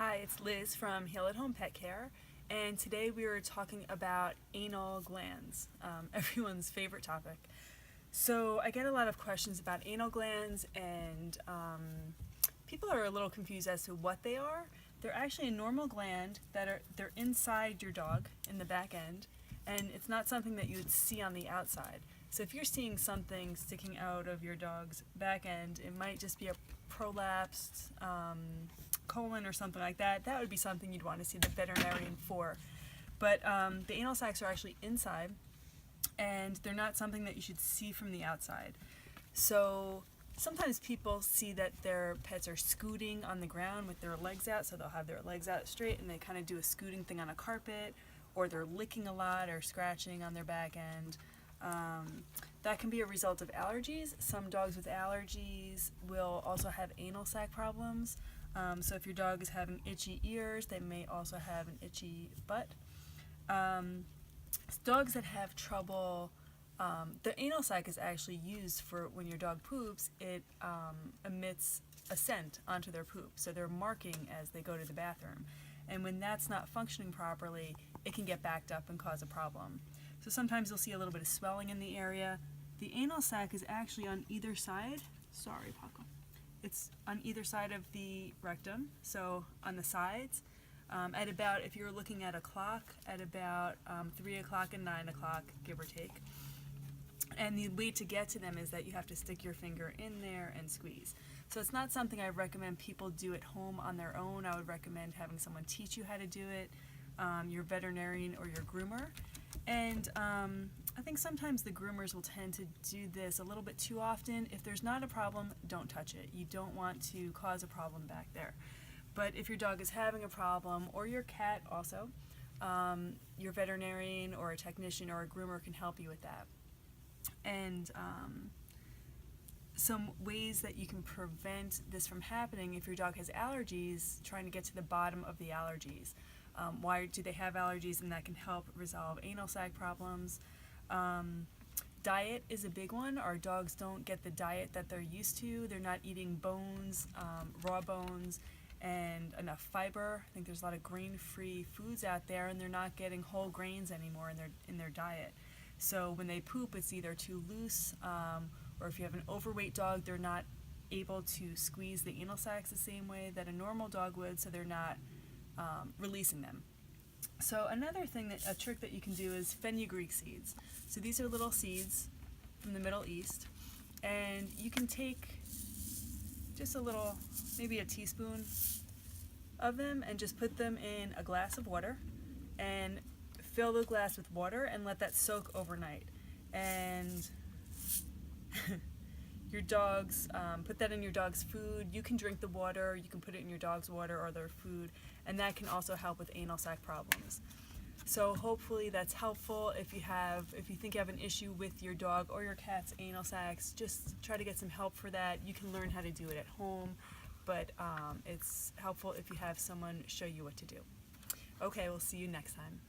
Hi, it's Liz from Heal at Home Pet Care, and today we are talking about anal glands, everyone's favorite topic. So I get a lot of questions about anal glands, and people are a little confused as to what they are. They're actually a normal gland they're inside your dog in the back end, and it's not something that you would see on the outside. So if you're seeing something sticking out of your dog's back end, it might just be a prolapsed colon or something like that. That would be something you'd want to see the veterinarian for. But the anal sacs are actually inside, and they're not something that you should see from the outside. So sometimes people see that their pets are scooting on the ground with their legs out, so they'll have their legs out straight and they kind of do a scooting thing on a carpet, or they're licking a lot or scratching on their back end. That can be a result of allergies. Some dogs with allergies will also have anal sac problems. So if your dog is having itchy ears, they may also have an itchy butt. Dogs that have trouble, the anal sac is actually used for when your dog poops. It emits a scent onto their poop, so they're marking as they go to the bathroom. And when that's not functioning properly, it can get backed up and cause a problem. So sometimes you'll see a little bit of swelling in the area. The anal sac is actually on either side. Sorry, Paco. It's on either side of the rectum, so on the sides. At about, if you're looking at a clock, at about 3 o'clock and 9 o'clock, give or take. And the way to get to them is that you have to stick your finger in there and squeeze. So it's not something I recommend people do at home on their own. I would recommend having someone teach you how to do it, your veterinarian or your groomer. And I think sometimes the groomers will tend to do this a little bit too often. If there's not a problem, don't touch it. You don't want to cause a problem back there. But if your dog is having a problem, or your cat also, your veterinarian or a technician or a groomer can help you with that. And some ways that you can prevent this from happening if your dog has allergies, trying to get to the bottom of the allergies. Why do they have allergies, and that can help resolve anal sac problems. Diet is a big one. Our dogs don't get the diet that they're used to. They're not eating bones, raw bones, and enough fiber. I think there's a lot of grain-free foods out there, and they're not getting whole grains anymore in their diet. So when they poop, it's either too loose, or if you have an overweight dog, they're not able to squeeze the anal sacs the same way that a normal dog would, so they're not releasing them. So another thing, a trick that you can do is fenugreek seeds. So these are little seeds from the Middle East, and you can take just a little, maybe a teaspoon of them, and just put them in a glass of water and fill the glass with water and let that soak overnight. And your dogs, put that in your dog's food. You can drink the water, you can put it in your dog's water or their food, and that can also help with anal sac problems. So hopefully that's helpful. If you think you have an issue with your dog or your cat's anal sacs, just try to get some help for that. You can learn how to do it at home, but it's helpful if you have someone show you what to do. Okay, we'll see you next time.